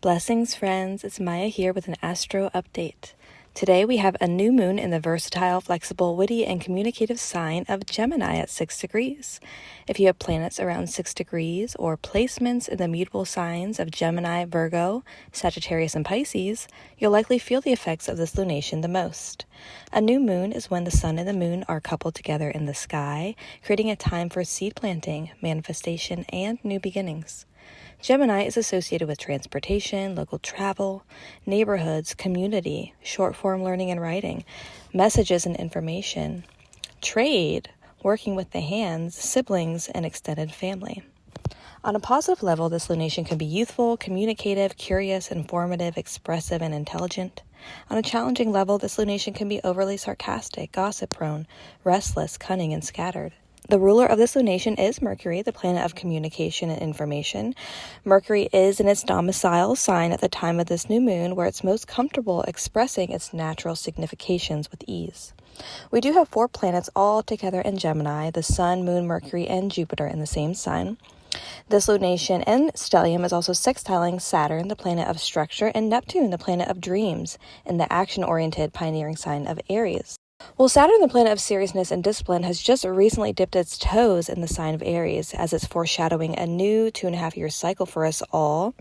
Blessings, friends. It's Maia here with an Astro update. Today we have a new moon in the versatile, flexible, witty, and communicative sign of Gemini at 6 degrees. If you have planets around 6 degrees or placements in the mutable signs of Gemini, Virgo, Sagittarius, and Pisces, you'll likely feel the effects of this lunation the most. A new moon is when the sun and the moon are coupled together in the sky, creating a time for seed planting, manifestation, and new beginnings. Gemini is associated with transportation, local travel, neighborhoods, community, short-form learning and writing, messages and information, trade, working with the hands, siblings, and extended family. On a positive level, this lunation can be youthful, communicative, curious, informative, expressive, and intelligent. On a challenging level, this lunation can be overly sarcastic, gossip-prone, restless, cunning, and scattered. The ruler of this lunation is Mercury, the planet of communication and information. Mercury is in its domicile sign at the time of this new moon, where it's most comfortable expressing its natural significations with ease. We do have 4 planets all together in Gemini, the Sun, Moon, Mercury, and Jupiter in the same sign. This lunation and stellium is also sextiling Saturn, the planet of structure, and Neptune, the planet of dreams, in the action-oriented pioneering sign of Aries. Well, Saturn, the planet of seriousness and discipline, has just recently dipped its toes in the sign of Aries, as it's foreshadowing a new 2.5-year cycle for us all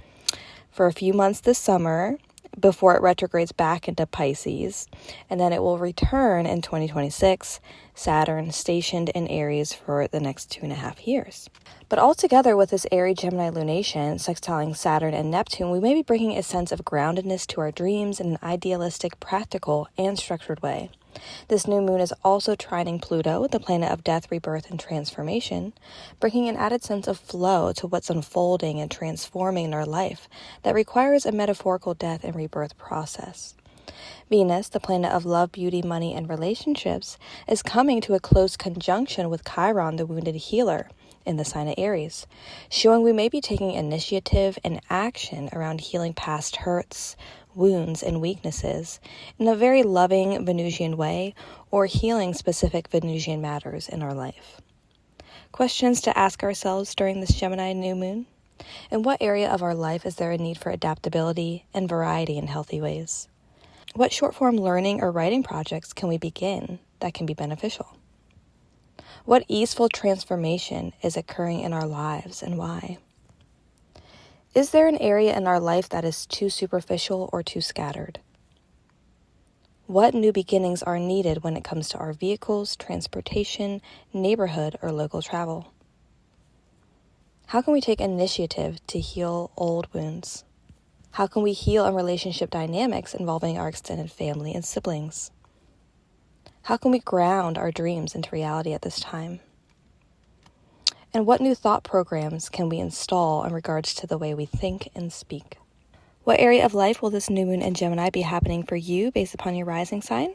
for a few months this summer before it retrogrades back into Pisces, and then it will return in 2026, Saturn stationed in Aries for the next 2.5 years. But altogether, with this Aries-Gemini lunation sextiling Saturn and Neptune, we may be bringing a sense of groundedness to our dreams in an idealistic, practical, and structured way. This new moon is also trining Pluto, the planet of death, rebirth, and transformation, bringing an added sense of flow to what's unfolding and transforming in our life that requires a metaphorical death and rebirth process. Venus, the planet of love, beauty, money, and relationships, is coming to a close conjunction with Chiron, the wounded healer, in the sign of Aries, showing we may be taking initiative and action around healing past hurts, wounds, and weaknesses in a very loving Venusian way, or healing specific Venusian matters in our life. Questions to ask ourselves during this Gemini new moon? In what area of our life is there a need for adaptability and variety in healthy ways? What short-form learning or writing projects can we begin that can be beneficial? What easeful transformation is occurring in our lives and why? Is there an area in our life that is too superficial or too scattered? What new beginnings are needed when it comes to our vehicles, transportation, neighborhood, or local travel? How can we take initiative to heal old wounds? How can we heal in relationship dynamics involving our extended family and siblings? How can we ground our dreams into reality at this time? And what new thought programs can we install in regards to the way we think and speak? What area of life will this new moon in Gemini be happening for you based upon your rising sign?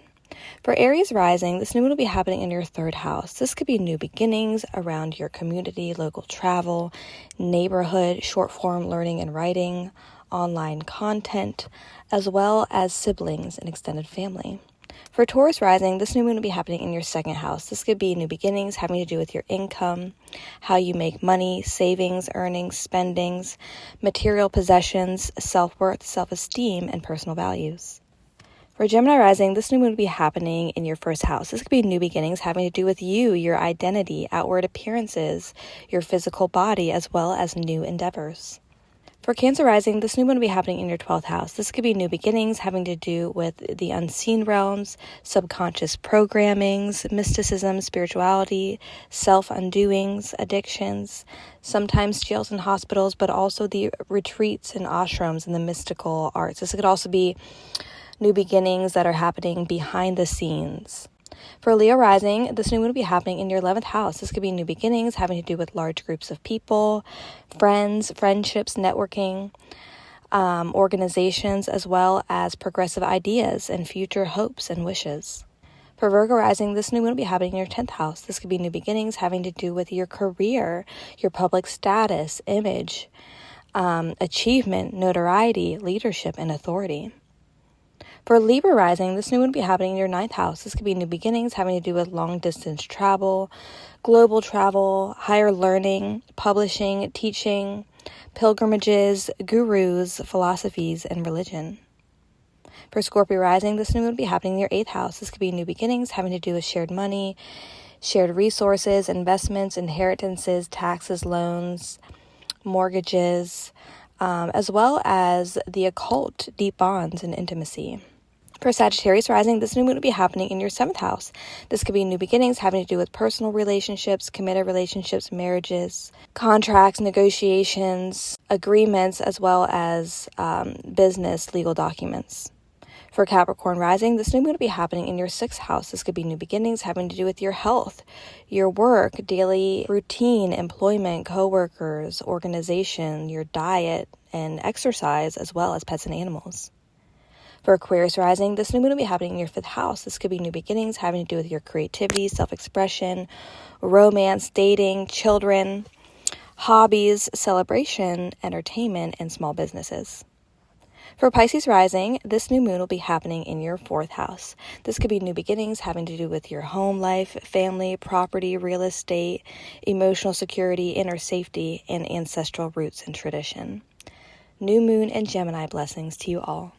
For Aries rising, this new moon will be happening in your 3rd house. This could be new beginnings around your community, local travel, neighborhood, short-form learning and writing, online content, as well as siblings and extended family. For Taurus rising, this new moon will be happening in your 2nd house. This could be new beginnings having to do with your income, how you make money, savings, earnings, spendings, material possessions, self-worth, self-esteem, and personal values. For Gemini rising, this new moon will be happening in your 1st house. This could be new beginnings having to do with you, your identity, outward appearances, your physical body, as well as new endeavors. For Cancer rising, this new moon will be happening in your 12th house. This could be new beginnings having to do with the unseen realms, subconscious programmings, mysticism, spirituality, self-undoings, addictions, sometimes jails and hospitals, but also the retreats and ashrams and the mystical arts. This could also be new beginnings that are happening behind the scenes. For Leo rising, this new moon will be happening in your 11th house. This could be new beginnings having to do with large groups of people, friends, friendships, networking, organizations, as well as progressive ideas and future hopes and wishes. For Virgo rising, this new moon will be happening in your 10th house. This could be new beginnings having to do with your career, your public status, image, achievement, notoriety, leadership, and authority. For Libra rising, this new moon will be happening in your 9th house. This could be new beginnings having to do with long-distance travel, global travel, higher learning, publishing, teaching, pilgrimages, gurus, philosophies, and religion. For Scorpio rising, this new moon will be happening in your 8th house. This could be new beginnings having to do with shared money, shared resources, investments, inheritances, taxes, loans, mortgages, as well as the occult, deep bonds, and intimacy. For Sagittarius rising, this new moon will be happening in your 7th house. This could be new beginnings having to do with personal relationships, committed relationships, marriages, contracts, negotiations, agreements, as well as business, legal documents. For Capricorn rising, this new moon will be happening in your 6th house. This could be new beginnings having to do with your health, your work, daily routine, employment, coworkers, organization, your diet, and exercise, as well as pets and animals. For Aquarius rising, this new moon will be happening in your 5th house. This could be new beginnings having to do with your creativity, self-expression, romance, dating, children, hobbies, celebration, entertainment, and small businesses. For Pisces rising, this new moon will be happening in your 4th house. This could be new beginnings having to do with your home life, family, property, real estate, emotional security, inner safety, and ancestral roots and tradition. New moon and Gemini blessings to you all.